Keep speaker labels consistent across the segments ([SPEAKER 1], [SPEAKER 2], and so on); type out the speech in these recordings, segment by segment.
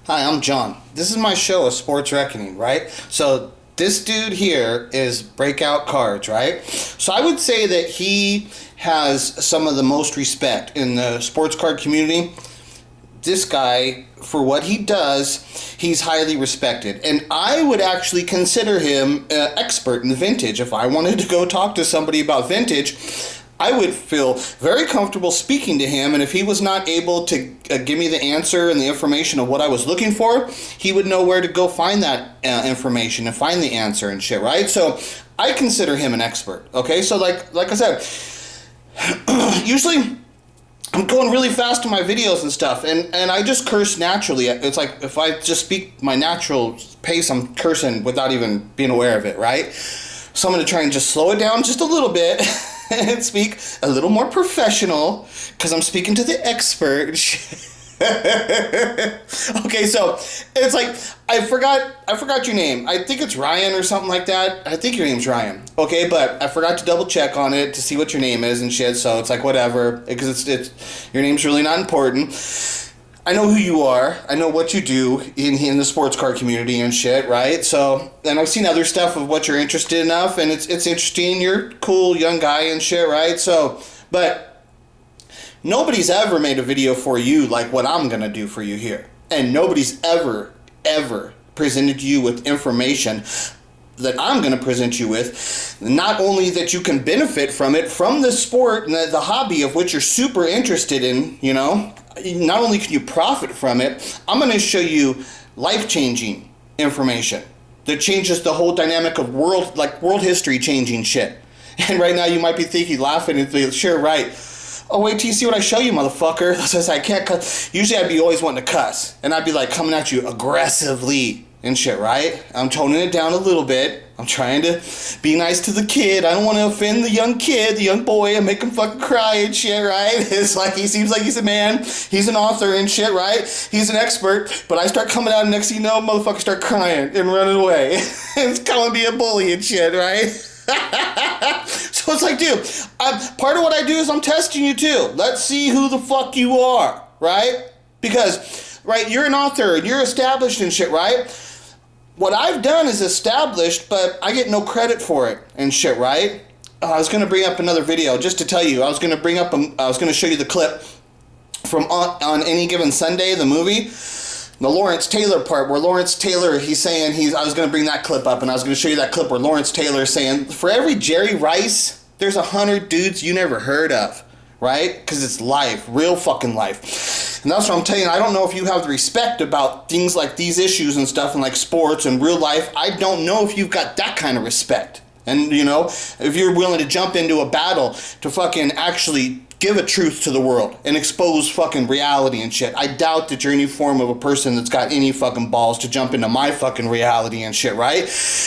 [SPEAKER 1] Hi, I'm John. This is my show, A Sports Reckoning, right? So this dude here is Breakout Cards, right? So I would say that he has some of the most respect in the sports card community. This guy, for what he does, he's highly respected. And I would actually consider him an expert in vintage. If I wanted to go talk to somebody about vintage, I would feel very comfortable speaking to him, and if he was not able to give me the answer and the information of what I was looking for, he would know where to go find that information and find the answer and shit, right? So I consider him an expert, okay? So like I said, usually I'm going really fast in my videos and stuff, and I just curse naturally. It's like if I just speak my natural pace, I'm cursing without even being aware of it, right? So I'm going to try and just slow it down just a little bit and speak a little more professional because I'm speaking to the expert. Okay, so it's like I forgot your name. I think it's Ryan or something like that. I think your name's Ryan. Okay, but I forgot to double check on it to see what your name is and shit. So it's like whatever, because it's your name's really not important. I know who you are. I know what you do in the sports car community and shit, right? So, and I've seen other stuff of what you're interested enough, and it's interesting. You're a cool young guy and shit, right? So, but nobody's ever made a video for you like what I'm gonna do for you here, and nobody's ever presented you with information that I'm going to present you with, not only that you can benefit from it, from the sport and the hobby of which you're super interested in, you know, not only can you profit from it, I'm going to show you life-changing information that changes the whole dynamic of world history changing shit. And right now you might be thinking, laughing, and thinking, sure, right. Oh, wait till you see what I show you, motherfucker. Says I can't cuss. Usually I'd be always wanting to cuss, and I'd be like coming at you aggressively and shit, right? I'm toning it down a little bit. I'm trying to be nice to the kid. I don't want to offend the young kid, the young boy, and make him fucking cry and shit, right? It's like he seems like he's a man. He's an author and shit, right? He's an expert. But I start coming out, and next thing you know, motherfuckers start crying and running away. It's calling me a bully and shit, right? So it's like, dude, part of what I do is I'm testing you too. Let's see who the fuck you are, right? Because, right, you're an author and you're established and shit, right? What I've done is established, but I get no credit for it and shit, right? I was going to bring up another video just to tell you. I was going to show you the clip from on Any Given Sunday, the movie. The Lawrence Taylor part where Lawrence Taylor, he's saying I was going to bring that clip up, and I was going to show you that clip where Lawrence Taylor is saying, for every Jerry Rice, there's 100 dudes you never heard of, right? Because it's life, real fucking life. And that's what I'm telling you. I don't know if you have the respect about things like these issues and stuff and like sports and real life. I don't know if you've got that kind of respect. And, you know, if you're willing to jump into a battle to fucking actually give a truth to the world and expose fucking reality and shit. I doubt that you're any form of a person that's got any fucking balls to jump into my fucking reality and shit, right?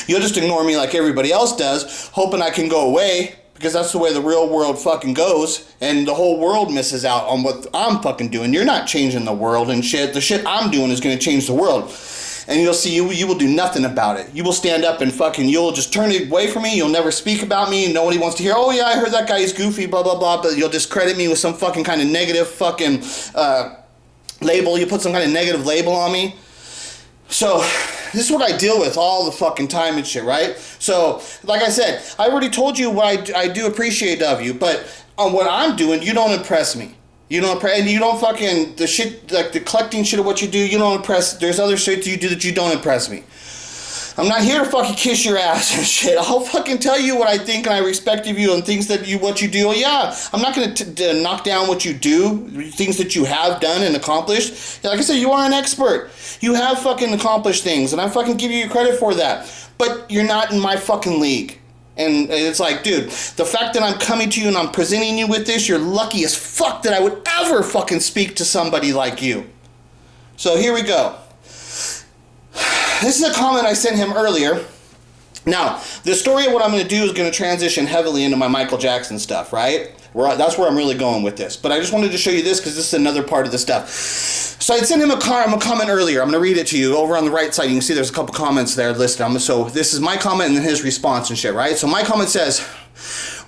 [SPEAKER 1] You'll just ignore me like everybody else does, hoping I can go away, because that's the way the real world fucking goes, and the whole world misses out on what I'm fucking doing. You're not changing the world and shit. The shit I'm doing is going to change the world. And you'll see, you will do nothing about it. You will stand up and fucking, you'll just turn it away from me. You'll never speak about me. Nobody wants to hear, oh yeah, I heard that guy is goofy, blah, blah, blah. But you'll discredit me with some fucking kind of negative fucking label. You put some kind of negative label on me. So this is what I deal with all the fucking time and shit, right? So, like I said, I already told you what I do appreciate of you. But on what I'm doing, you don't impress me. You don't impress, and you don't fucking, the shit, like the collecting shit of what you do, you don't impress. There's other shit you do that you don't impress me. I'm not here to fucking kiss your ass and shit. I'll fucking tell you what I think and I respect of you and things that what you do. Well, yeah, I'm not going to knock down what you do, things that you have done and accomplished. Like I said, you are an expert. You have fucking accomplished things, and I fucking give you credit for that. But you're not in my fucking league. And it's like, dude, the fact that I'm coming to you and I'm presenting you with this, you're lucky as fuck that I would ever fucking speak to somebody like you. So here we go. This is a comment I sent him earlier. Now, the story of what I'm going to do is going to transition heavily into my Michael Jackson stuff, right? That's where I'm really going with this. But I just wanted to show you this because this is another part of the stuff. So I sent him a comment earlier. I'm going to read it to you. Over on the right side, you can see there's a couple comments there listed. So this is my comment and then his response and shit, right? So my comment says,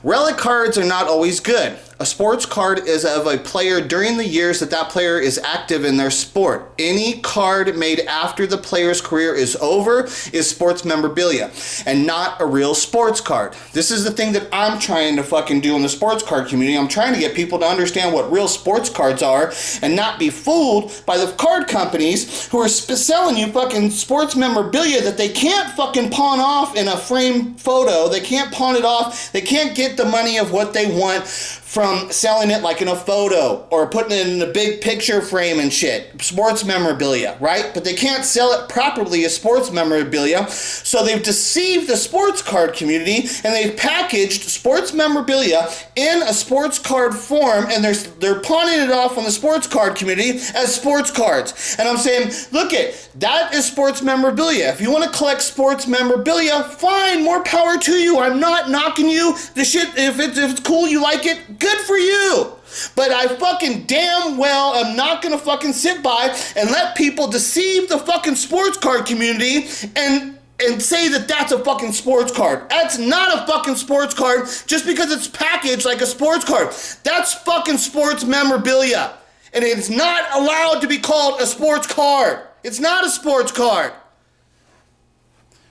[SPEAKER 1] relic cards are not always good. A sports card is of a player during the years that that player is active in their sport. Any card made after the player's career is over is sports memorabilia and not a real sports card. This is the thing that I'm trying to fucking do in the sports card community. I'm trying to get people to understand what real sports cards are and not be fooled by the card companies who are selling you fucking sports memorabilia that they can't fucking pawn off in a frame photo. They can't pawn it off. They can't get the money of what they want from selling it like in a photo or putting it in a big picture frame and shit. Sports memorabilia, right? But they can't sell it properly as sports memorabilia. So they've deceived the sports card community and they've packaged sports memorabilia in a sports card form, and they're pawning it off on the sports card community as sports cards. And I'm saying, look that is sports memorabilia. If you want to collect sports memorabilia, fine, more power to you. I'm not knocking you. The shit, if it's cool, you like it, good for you. But I fucking damn well am not gonna fucking sit by and let people deceive the fucking sports card community and say that that's a fucking sports card. That's not a fucking sports card just because it's packaged like a sports card. That's fucking sports memorabilia. And it's not allowed to be called a sports card. It's not a sports card.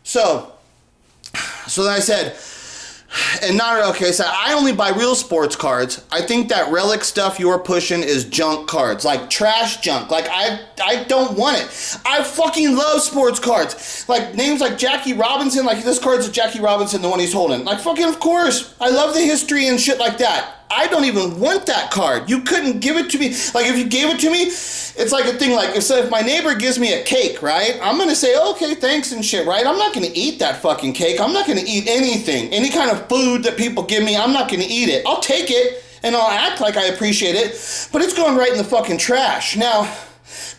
[SPEAKER 1] So then I said, and not okay, so I only buy real sports cards. I think that relic stuff you're pushing is junk cards, like trash junk. Like I don't want it. I fucking love sports cards. Like names like Jackie Robinson, like this card's a Jackie Robinson, the one he's holding. Like fucking of course. I love the history and shit like that. I don't even want that card. You couldn't give it to me. Like if you gave it to me, it's like a thing like if my neighbor gives me a cake, right? I'm going to say, okay, thanks and shit, right? I'm not going to eat that fucking cake. I'm not going to eat anything. Any kind of food that people give me, I'm not going to eat it. I'll take it and I'll act like I appreciate it, but it's going right in the fucking trash. Now,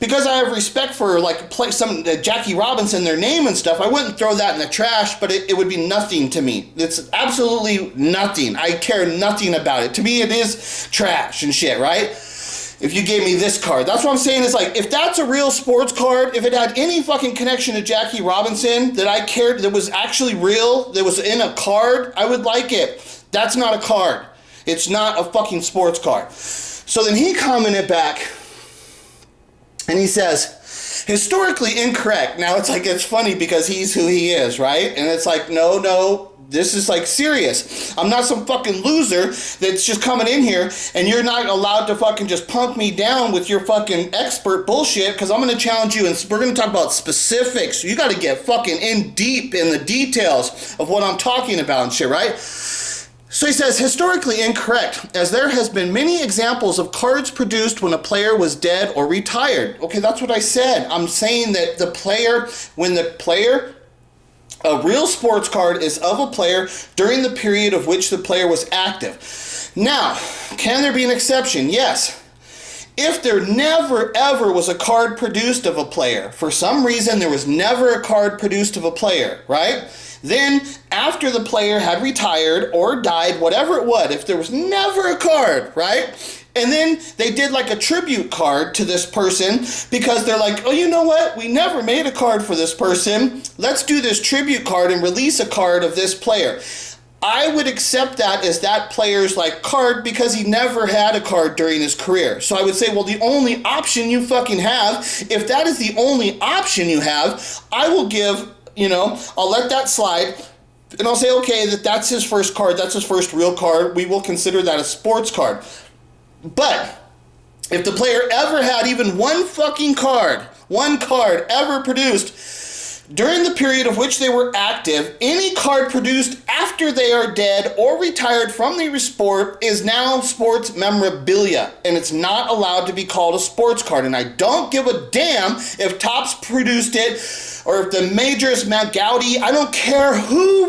[SPEAKER 1] because I have respect for like some Jackie Robinson, their name and stuff, I wouldn't throw that in the trash, but it would be nothing to me. It's absolutely nothing. I care nothing about it. To me, it is trash and shit, right? If you gave me this card. That's what I'm saying is like, if that's a real sports card, if it had any fucking connection to Jackie Robinson that I cared, that was actually real, that was in a card, I would like it. That's not a card. It's not a fucking sports card. So then he commented back, and he says, historically incorrect. Now it's like, it's funny because he's who he is, right? And it's like, no, this is like serious. I'm not some fucking loser that's just coming in here and you're not allowed to fucking just punk me down with your fucking expert bullshit, because I'm going to challenge you and we're going to talk about specifics. You got to get fucking in deep in the details of what I'm talking about and shit, right? So he says, historically incorrect, as there has been many examples of cards produced when a player was dead or retired. Okay, that's what I said. I'm saying that a real sports card is of a player during the period of which the player was active. Now, can there be an exception? Yes. If there never ever was a card produced of a player, for some reason there was never a card produced of a player, right? Then, after the player had retired or died, whatever it was, if there was never a card, right? And then they did like a tribute card to this person because they're like, oh, you know what? We never made a card for this person. Let's do this tribute card and release a card of this player. I would accept that as that player's like card because he never had a card during his career. So I would say, well, the only option you fucking have, if that is the only option you have, I will give, I'll let that slide. And I'll say, okay, that's his first card. That's his first real card. We will consider that a sports card. But if the player ever had even one card ever produced during the period of which they were active, any card produced after they are dead or retired from the sport is now sports memorabilia, and it's not allowed to be called a sports card. And I don't give a damn if Topps produced it or if the Majors, Mount Gowdy, I don't care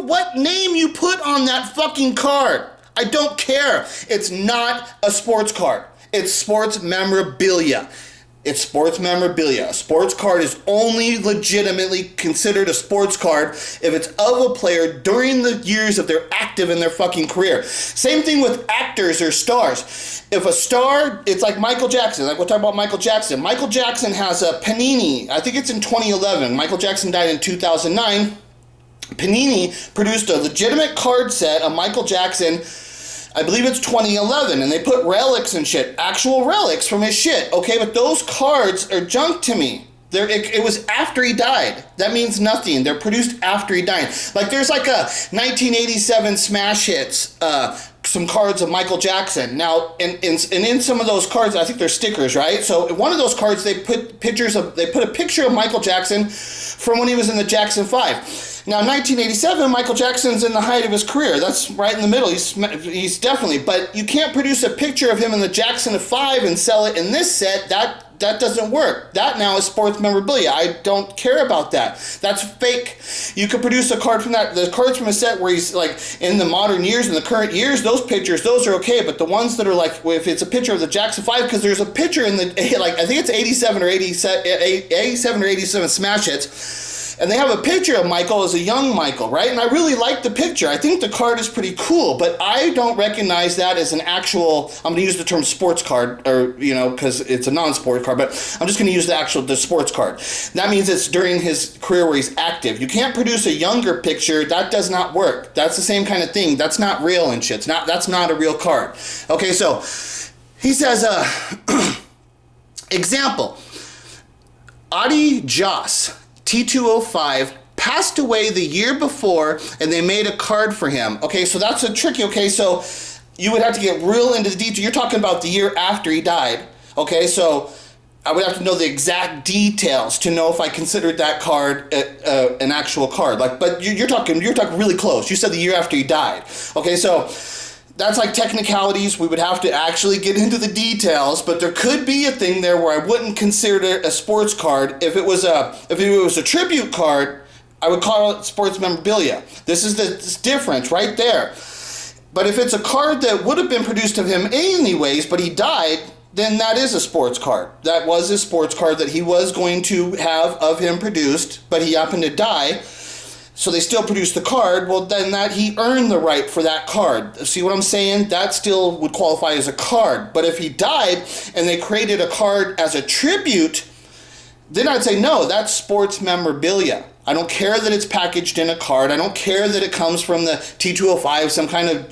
[SPEAKER 1] what name you put on that fucking card. I don't care. It's not a sports card. It's sports memorabilia. It's sports memorabilia. A sports card is only legitimately considered a sports card if it's of a player during the years of their active in their fucking career. Same thing with actors or stars. If a star, it's like Michael Jackson. Like we'll talk about Michael Jackson. Michael Jackson has a Panini. I think it's in 2011. Michael Jackson died in 2009. Panini produced a legitimate card set of Michael Jackson I believe it's 2011, and they put relics and shit, actual relics from his shit, okay? But those cards are junk to me. It was after he died. That means nothing. They're produced after he died. Like, there's like a 1987 smash hits, some cards of Michael Jackson. Now, and in some of those cards, I think they're stickers, right? So in one of those cards, they put a picture of Michael Jackson from when he was in the Jackson 5. Now, 1987, Michael Jackson's in the height of his career. That's right in the middle. He's definitely, but you can't produce a picture of him in the Jackson 5 and sell it in this set. That doesn't work. That now is sports memorabilia. I don't care about that. That's fake. You could produce a card from that. The cards from a set where he's like in the modern years, in the current years, those pictures, those are okay. But the ones that are like, if it's a picture of the Jackson 5, because there's a picture in the, like, I think it's 87 or 87 smash hits. And they have a picture of Michael as a young Michael, right? And I really like the picture. I think the card is pretty cool, but I don't recognize that as an actual, I'm going to use the term sports card, or, you know, because it's a non-sport card, but I'm just going to use the sports card. That means it's during his career where he's active. You can't produce a younger picture. That does not work. That's the same kind of thing. That's not real and shit. That's not a real card. Okay, so he says, example, Adi Joss, T205, passed away the year before, and they made a card for him. Okay, so that's a tricky. Okay, so you would have to get real into the detail. You're talking about the year after he died. Okay, so I would have to know the exact details to know if I considered that card an actual card. Like, but you're talking really close. You said the year after he died. Okay, so that's like technicalities. We would have to actually get into the details, but there could be a thing there where I wouldn't consider it a sports card. If it was a tribute card, I would call it sports memorabilia. This is the difference right there. But if it's a card that would have been produced of him anyways, but he died, then that is a sports card. That was a sports card that he was going to have of him produced, but he happened to die. So they still produce the card. Well, then that he earned the right for that card. See what I'm saying? That still would qualify as a card. But if he died and they created a card as a tribute, then I'd say, no, that's sports memorabilia. I don't care that it's packaged in a card. I don't care that it comes from the T205, some kind of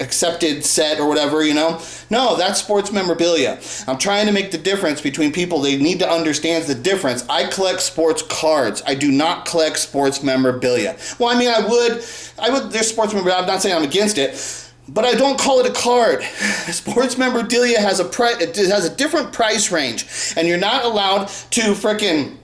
[SPEAKER 1] accepted set or whatever, you know. No, that's sports memorabilia. I'm trying to make the difference between people. They need to understand the difference. I collect sports cards. I do not collect sports memorabilia. Well, I mean, I would, there's sports memorabilia. I'm not saying I'm against it. But I don't call it a card. Sports memorabilia has a different price range, and you're not allowed to frickin'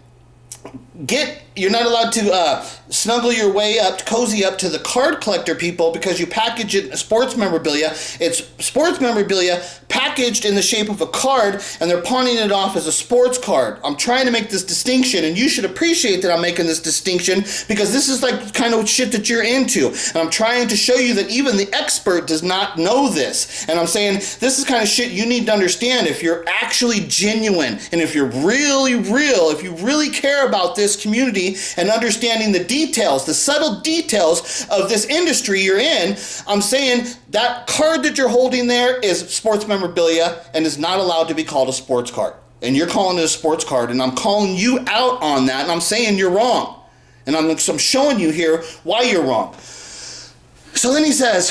[SPEAKER 1] you're not allowed to snuggle your way up, cozy up to the card collector people because you package it as sports memorabilia. It's sports memorabilia packaged in the shape of a card, and they're pawning it off as a sports card. I'm trying to make this distinction, and you should appreciate that I'm making this distinction because this is like kind of shit that you're into. And I'm trying to show you that even the expert does not know this. And I'm saying this is kind of shit you need to understand if you're actually genuine and if you're really real, if you really care about this community and understanding the details, the subtle details of this industry you're in. I'm saying that card that you're holding there is sports memorabilia and is not allowed to be called a sports card. And you're calling it a sports card, and I'm calling you out on that, and I'm saying you're wrong. And I'm showing you here why you're wrong. So then he says,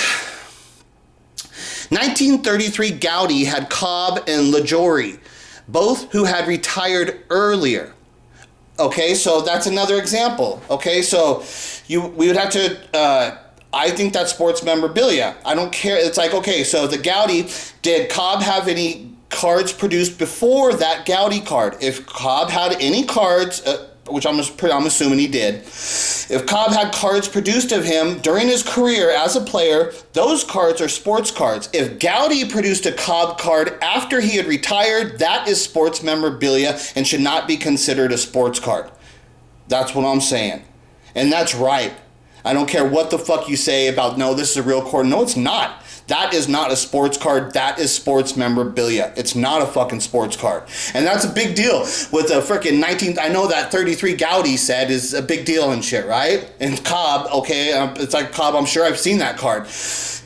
[SPEAKER 1] 1933 Gowdy had Cobb and LaJory, both who had retired earlier. Okay, so that's another example. Okay, so we would have to, I think that's sports memorabilia. I don't care. It's like, okay, so the Gowdy, did Cobb have any cards produced before that Gowdy card? If Cobb had any cards, which I'm assuming he did, if Cobb had cards produced of him during his career as a player, those cards are sports cards. If Gowdy produced a Cobb card after he had retired, that is sports memorabilia and should not be considered a sports card. That's what I'm saying. And that's right. I don't care what the fuck you say about, no, this is a real card. No, it's not. That is not a sports card. That is sports memorabilia. It's not a fucking sports card. And that's a big deal with a freaking I know that 33 Gowdy said is a big deal and shit, right? And Cobb, okay, it's like Cobb, I'm sure I've seen that card.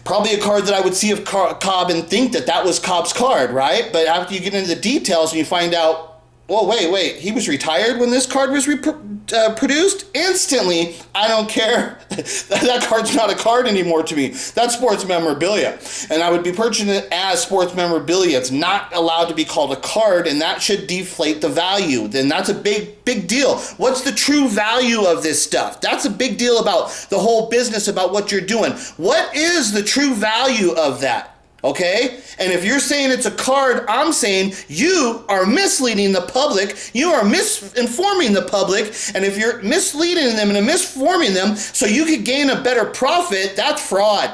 [SPEAKER 1] Probably a card that I would see of Cobb and think that was Cobb's card, right? But after you get into the details and you find out Oh, wait. He was retired when this card was produced? Instantly, I don't care. That card's not a card anymore to me. That's sports memorabilia. And I would be purchasing it as sports memorabilia. It's not allowed to be called a card, and that should deflate the value. Then that's a big deal. What's the true value of this stuff? That's a big deal about the whole business, about what you're doing. What is the true value of that? Okay? And if you're saying it's a card, I'm saying you are misleading the public. You are misinforming the public. And if you're misleading them and misinforming them so you could gain a better profit, that's fraud.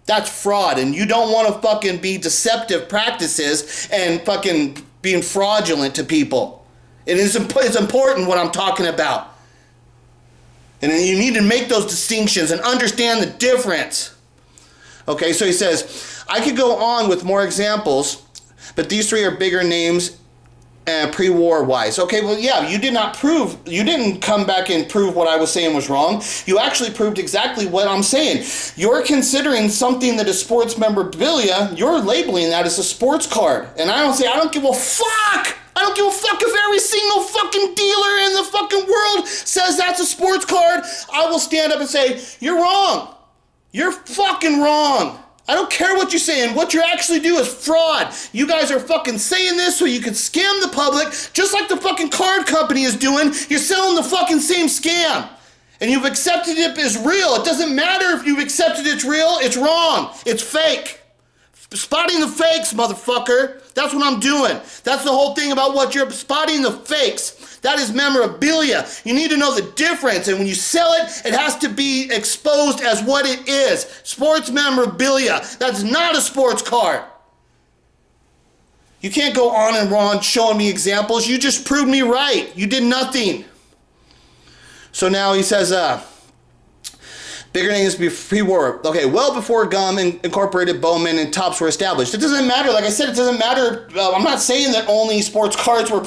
[SPEAKER 1] That's fraud. And you don't want to fucking be deceptive practices and fucking being fraudulent to people. It's important what I'm talking about. And you need to make those distinctions and understand the difference. Okay, so he says, I could go on with more examples, but these three are bigger names pre-war wise. Okay, well, yeah, you didn't come back and prove what I was saying was wrong. You actually proved exactly what I'm saying. You're considering something that is sports memorabilia, you're labeling that as a sports card. And I don't give a fuck! I don't give a fuck if every single fucking dealer in the fucking world says that's a sports card. I will stand up and say, you're wrong. You're fucking wrong. I don't care what you're saying. What you actually do is fraud. You guys are fucking saying this so you can scam the public, just like the fucking card company is doing. You're selling the fucking same scam. And you've accepted it as real. It doesn't matter if you've accepted it's real. It's wrong. It's fake. Spotting the fakes, motherfucker. That's what I'm doing. That's the whole thing about what you're spotting the fakes. That is memorabilia. You need to know the difference. And when you sell it, it has to be exposed as what it is. Sports memorabilia. That's not a sports card. You can't go on and on showing me examples. You just proved me right. You did nothing. So now he says, bigger names pre-war. Okay, well before Gum Incorporated, Bowman, and Topps were established. It doesn't matter. Like I said, it doesn't matter. I'm not saying that only sports cards were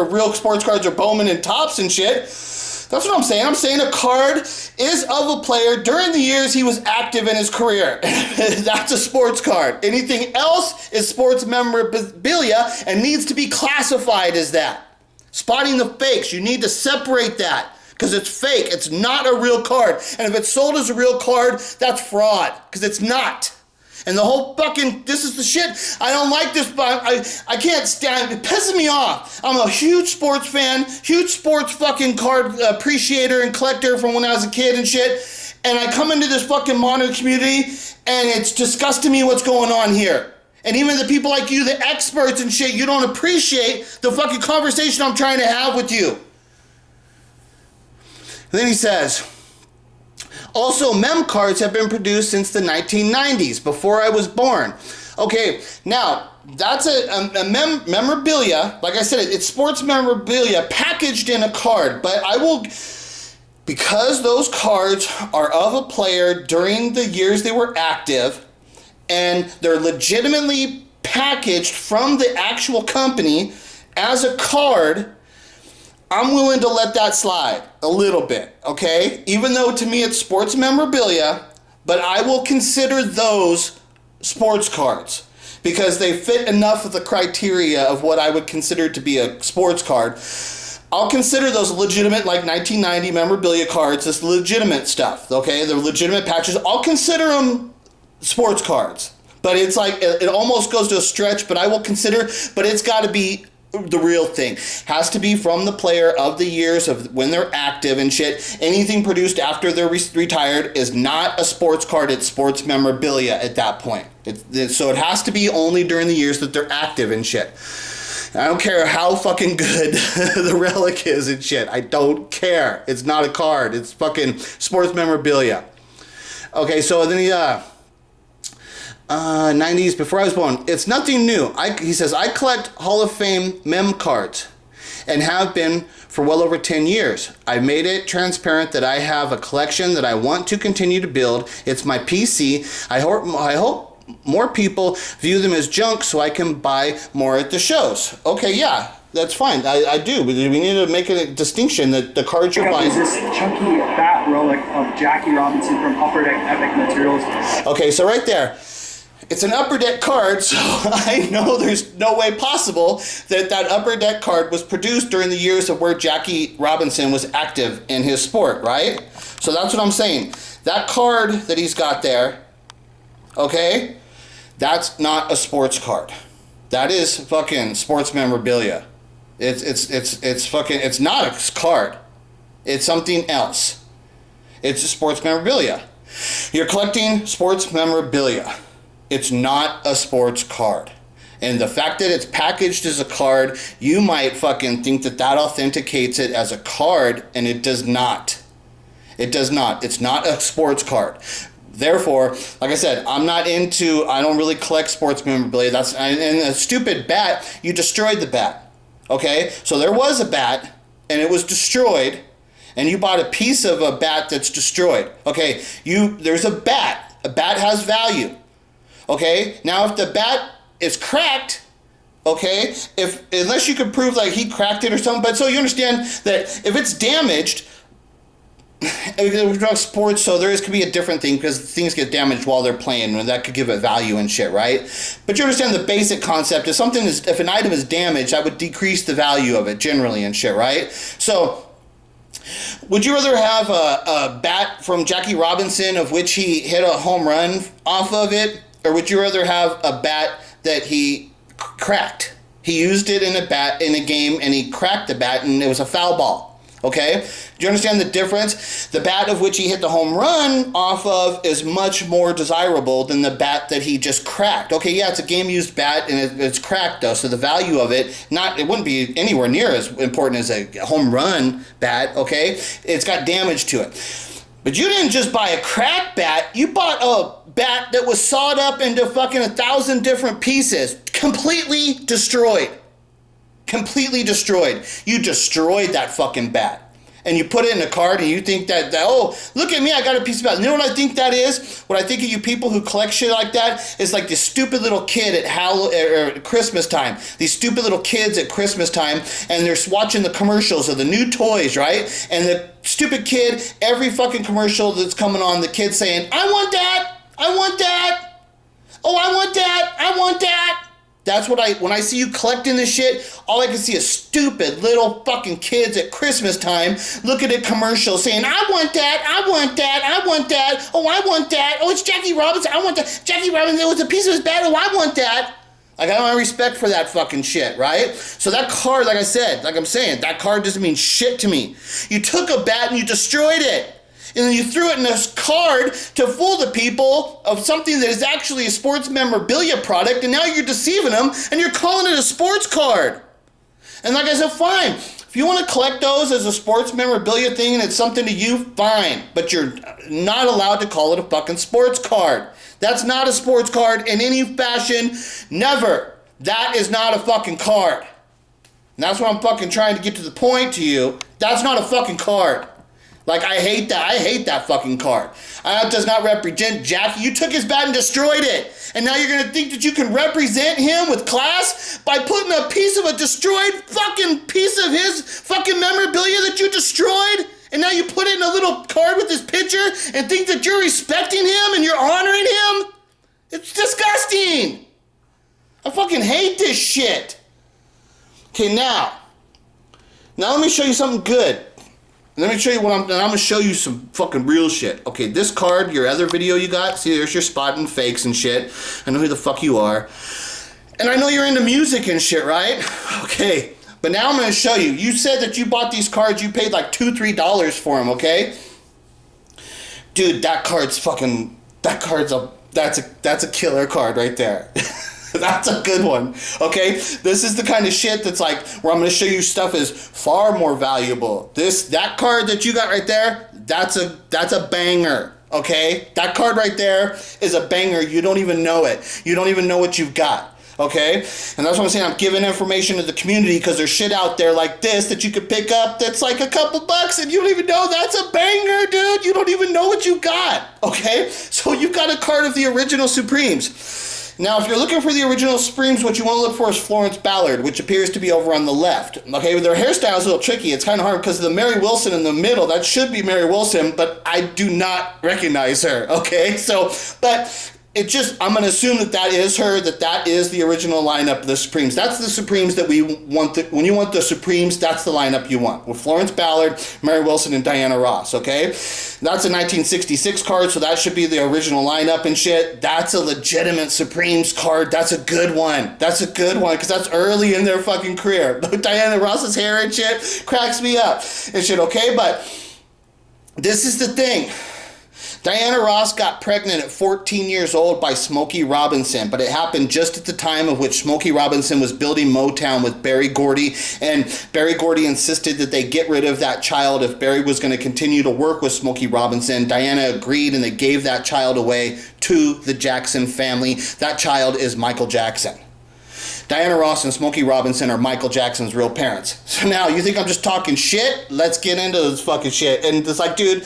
[SPEAKER 1] real sports cards are Bowman and Topps and shit. That's what I'm saying. I'm saying a card is of a player during the years he was active in his career. That's a sports card. Anything else is sports memorabilia and needs to be classified as that. Spotting the fakes. You need to separate that. Because it's fake. It's not a real card. And if it's sold as a real card, that's fraud. Because it's not. And the whole fucking, this is the shit. I don't like this, but I can't stand it. It pisses me off. I'm a huge sports fan, huge sports fucking card appreciator and collector from when I was a kid and shit. And I come into this fucking modern community, and it's disgusting me what's going on here. And even the people like you, the experts and shit, you don't appreciate the fucking conversation I'm trying to have with you. And then he says, also, mem cards have been produced since the 1990s, before I was born. Okay, now, that's a memorabilia. Like I said, it's sports memorabilia packaged in a card. But I will, because those cards are of a player during the years they were active, and they're legitimately packaged from the actual company as a card, I'm willing to let that slide a little bit, okay? Even though to me it's sports memorabilia, but I will consider those sports cards because they fit enough of the criteria of what I would consider to be a sports card. I'll consider those legitimate, like 1990 memorabilia cards, this legitimate stuff, okay? They're legitimate patches. I'll consider them sports cards. But it's like, it almost goes to a stretch, but I will consider, but it's got to be the real thing. Has to be from the player of the years of when they're active and shit. Anything produced after they're retired is not a sports card. It's sports memorabilia at that point. So it has to be only during the years that they're active and shit. I don't care how fucking good the relic is and shit. I don't care. It's not a card. It's fucking sports memorabilia. Okay, so then he 90s, before I was born. It's nothing new. He says, I collect Hall of Fame mem cards and have been for well over 10 years. I've made it transparent that I have a collection that I want to continue to build. It's my PC. I hope more people view them as junk so I can buy more at the shows. Okay, yeah, that's fine. I do. We need to make a distinction that the cards you're buying...
[SPEAKER 2] Is this chunky fat relic of Jackie Robinson from Upper Deck Epic Materials?
[SPEAKER 1] Okay, so right there. It's an upper deck card, so I know there's no way possible that that upper deck card was produced during the years of where Jackie Robinson was active in his sport, right? So that's what I'm saying. That card that he's got there, okay, that's not a sports card. That is fucking sports memorabilia. It's not a card. It's something else. It's a sports memorabilia. You're collecting sports memorabilia. It's not a sports card. And the fact that it's packaged as a card, you might fucking think that that authenticates it as a card, and it does not. It does not. It's not a sports card. Therefore, like I said, I don't really collect sports memorabilia. And a stupid bat, you destroyed the bat. Okay? So there was a bat, and it was destroyed, and you bought a piece of a bat that's destroyed. Okay? There's a bat. A bat has value. Okay, now if the bat is cracked, okay, unless you could prove like he cracked it or something, but so you understand that if it's damaged, we're talking sports, so could be a different thing because things get damaged while they're playing, and that could give it value and shit, right? But you understand the basic concept. If an item is damaged, that would decrease the value of it generally and shit, right? So, would you rather have a bat from Jackie Robinson of which he hit a home run off of it? Or would you rather have a bat that he cracked? He used it in a game and he cracked the bat and it was a foul ball. Okay? Do you understand the difference? The bat of which he hit the home run off of is much more desirable than the bat that he just cracked. Okay, yeah, it's a game-used bat and it's cracked though, so the value of it wouldn't be anywhere near as important as a home run bat, okay? It's got damage to it. But you didn't just buy a cracked bat, you bought a bat that was sawed up into fucking 1,000 different pieces. Completely destroyed. Completely destroyed. You destroyed that fucking bat. And you put it in a card and you think that, oh, look at me, I got a piece of bat. You know what I think that is? What I think of you people who collect shit like that is like this stupid little kid at Christmas time. These stupid little kids at Christmas time, and they're watching the commercials of the new toys, right? And the stupid kid, every fucking commercial that's coming on, the kid's saying, I want that, I want that. Oh, I want that, I want that. That's when I see you collecting this shit, all I can see is stupid little fucking kids at Christmas time looking at commercials saying, I want that, I want that, I want that, oh, I want that, oh, it's Jackie Robinson, I want that, Jackie Robinson, it was a piece of his bat, oh, I want that. Like, I don't have respect for that fucking shit, right? So that card, like I'm saying, that card doesn't mean shit to me. You took a bat and you destroyed it. And then you threw it in this card to fool the people of something that is actually a sports memorabilia product, and now you're deceiving them, and you're calling it a sports card. And like I said, fine. If you want to collect those as a sports memorabilia thing and it's something to you, fine. But you're not allowed to call it a fucking sports card. That's not a sports card in any fashion. Never. That is not a fucking card. And that's what I'm fucking trying to get to the point to you. That's not a fucking card. Like, I hate that. I hate that fucking card. That does not represent Jackie. You took his bat and destroyed it. And now you're going to think that you can represent him with class by putting a piece of a destroyed fucking piece of his fucking memorabilia that you destroyed? And now you put it in a little card with his picture and think that you're respecting him and you're honoring him? It's disgusting. I fucking hate this shit. Okay, now let me show you something good. Let me show you I'm going to show you some fucking real shit. Okay, this card, your other video you got, see, there's your spotting fakes and shit. I know who the fuck you are. And I know you're into music and shit, right? Okay, but now I'm going to show you. You said that you bought these cards, you paid like $2, $3 for them, okay? Dude, that's a killer card right there. That's a good one, okay? This is the kind of shit that's like, where I'm going to show you stuff is far more valuable. That card that you got right there, that's a banger, okay? That card right there is a banger. You don't even know it. You don't even know what you've got, okay? And that's what I'm saying. I'm giving information to the community because there's shit out there like this that you could pick up that's like a couple bucks and you don't even know that's a banger, dude. You don't even know what you got, okay? So you got a card of the original Supremes. Now, if you're looking for the original Supremes, what you want to look for is Florence Ballard, which appears to be over on the left. Okay, their hairstyle is a little tricky. It's kind of hard because of the Mary Wilson in the middle. That should be Mary Wilson, but I do not recognize her. Okay, so, but I'm going to assume that is her, that is the original lineup of the Supremes. That's the Supremes that we want. When you want the Supremes, that's the lineup you want. With Florence Ballard, Mary Wilson, and Diana Ross, okay? That's a 1966 card, so that should be the original lineup and shit. That's a legitimate Supremes card. That's a good one. That's a good one, because that's early in their fucking career. Diana Ross's hair and shit cracks me up and shit, okay? But this is the thing. Diana Ross got pregnant at 14 years old by Smokey Robinson, but it happened just at the time of which Smokey Robinson was building Motown with Berry Gordy, and Berry Gordy insisted that they get rid of that child if Berry was going to continue to work with Smokey Robinson. Diana agreed, and they gave that child away to the Jackson family. That child is Michael Jackson. Diana Ross and Smokey Robinson are Michael Jackson's real parents. So now, you think I'm just talking shit? Let's get into this fucking shit. And it's like, dude,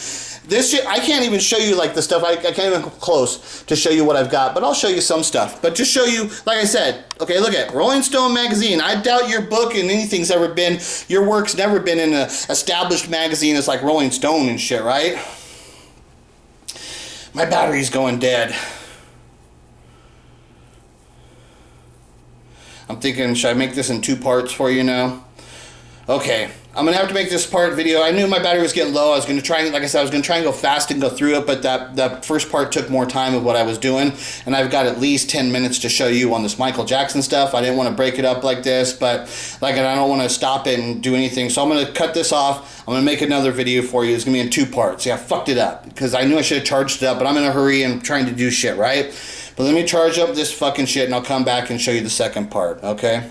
[SPEAKER 1] this shit, I can't even show you like the stuff, I can't even come close to show you what I've got, but I'll show you some stuff. But just show you, like I said, okay, look at Rolling Stone magazine. I doubt your book and anything's ever been, your work's never been in an established magazine that's like Rolling Stone and shit, right? My battery's going dead. I'm thinking, should I make this in 2 parts for you now? Okay, I'm going to have to make this part video. I knew my battery was getting low. I was going to try, like I said, I was going to try and go fast and go through it, but that first part took more time of what I was doing, and I've got at least 10 minutes to show you on this Michael Jackson stuff. I didn't want to break it up like this, but like I don't want to stop it and do anything, so I'm going to cut this off. I'm going to make another video for you. It's going to be in 2 parts. Yeah, I fucked it up, because I knew I should have charged it up, but I'm in a hurry and trying to do shit, right? But let me charge up this fucking shit, and I'll come back and show you the second part, okay?